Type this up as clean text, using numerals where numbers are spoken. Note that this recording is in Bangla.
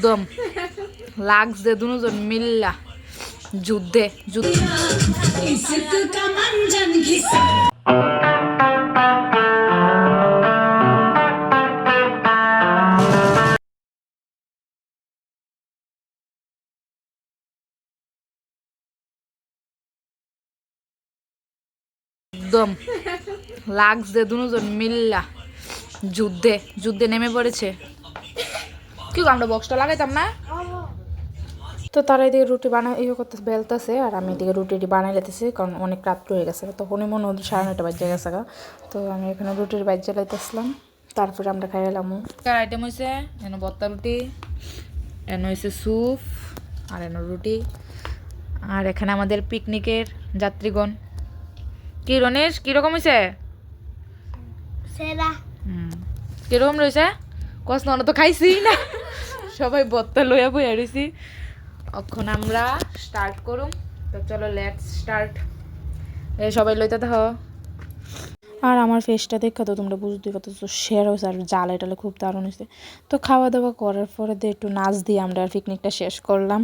দম লাগছে দুজন মিল্লা যুদ্ধে দম লাগছে দুজন মিল্লা যুদ্ধে যুদ্ধে নেমে পড়েছে। কি আমরা বক্সটা লাগাইতাম না? তো তারা এদিকে রুটি বানাই করতে বেলতেছে আর আমি এদিকে রুটিটি বানাই লেতেছি, কারণ অনেক রাত্র হয়ে গেছে। তখনই মনে হতো 9:30 বাজে গেছে। তো আমি এখানে রুটির বাইর জ্বালাইতেছিলাম, তারপরে আমরা খাই এলাম। আইটেম হয়েছে এনে বত্তা রুটি, এনে হয়েছে স্যুপ, আর এনে রুটি। আর এখানে আমাদের পিকনিকের যাত্রীগণ। কি রনেশ, কিরকম হয়েছে? কিরকম রয়েছে? কষ্ট তো খাইছি না, সবাই বত্তা লইয়া বইয়া রয়েছি। এখন আমরা স্টার্ট করুম। তো চলো লেটস স্টার্ট। সবাই লইতে থাকো। আর আমার ফেসটা দেখা তো তোমরা বুঝতে পারছো শেয়ার হয়েছে, আর জ্বালা টালে খুব দারুণ হয়েছে। তো খাওয়া দাওয়া করার পরে দিয়ে একটু নাচ দিয়ে আমরা পিকনিকটা শেষ করলাম।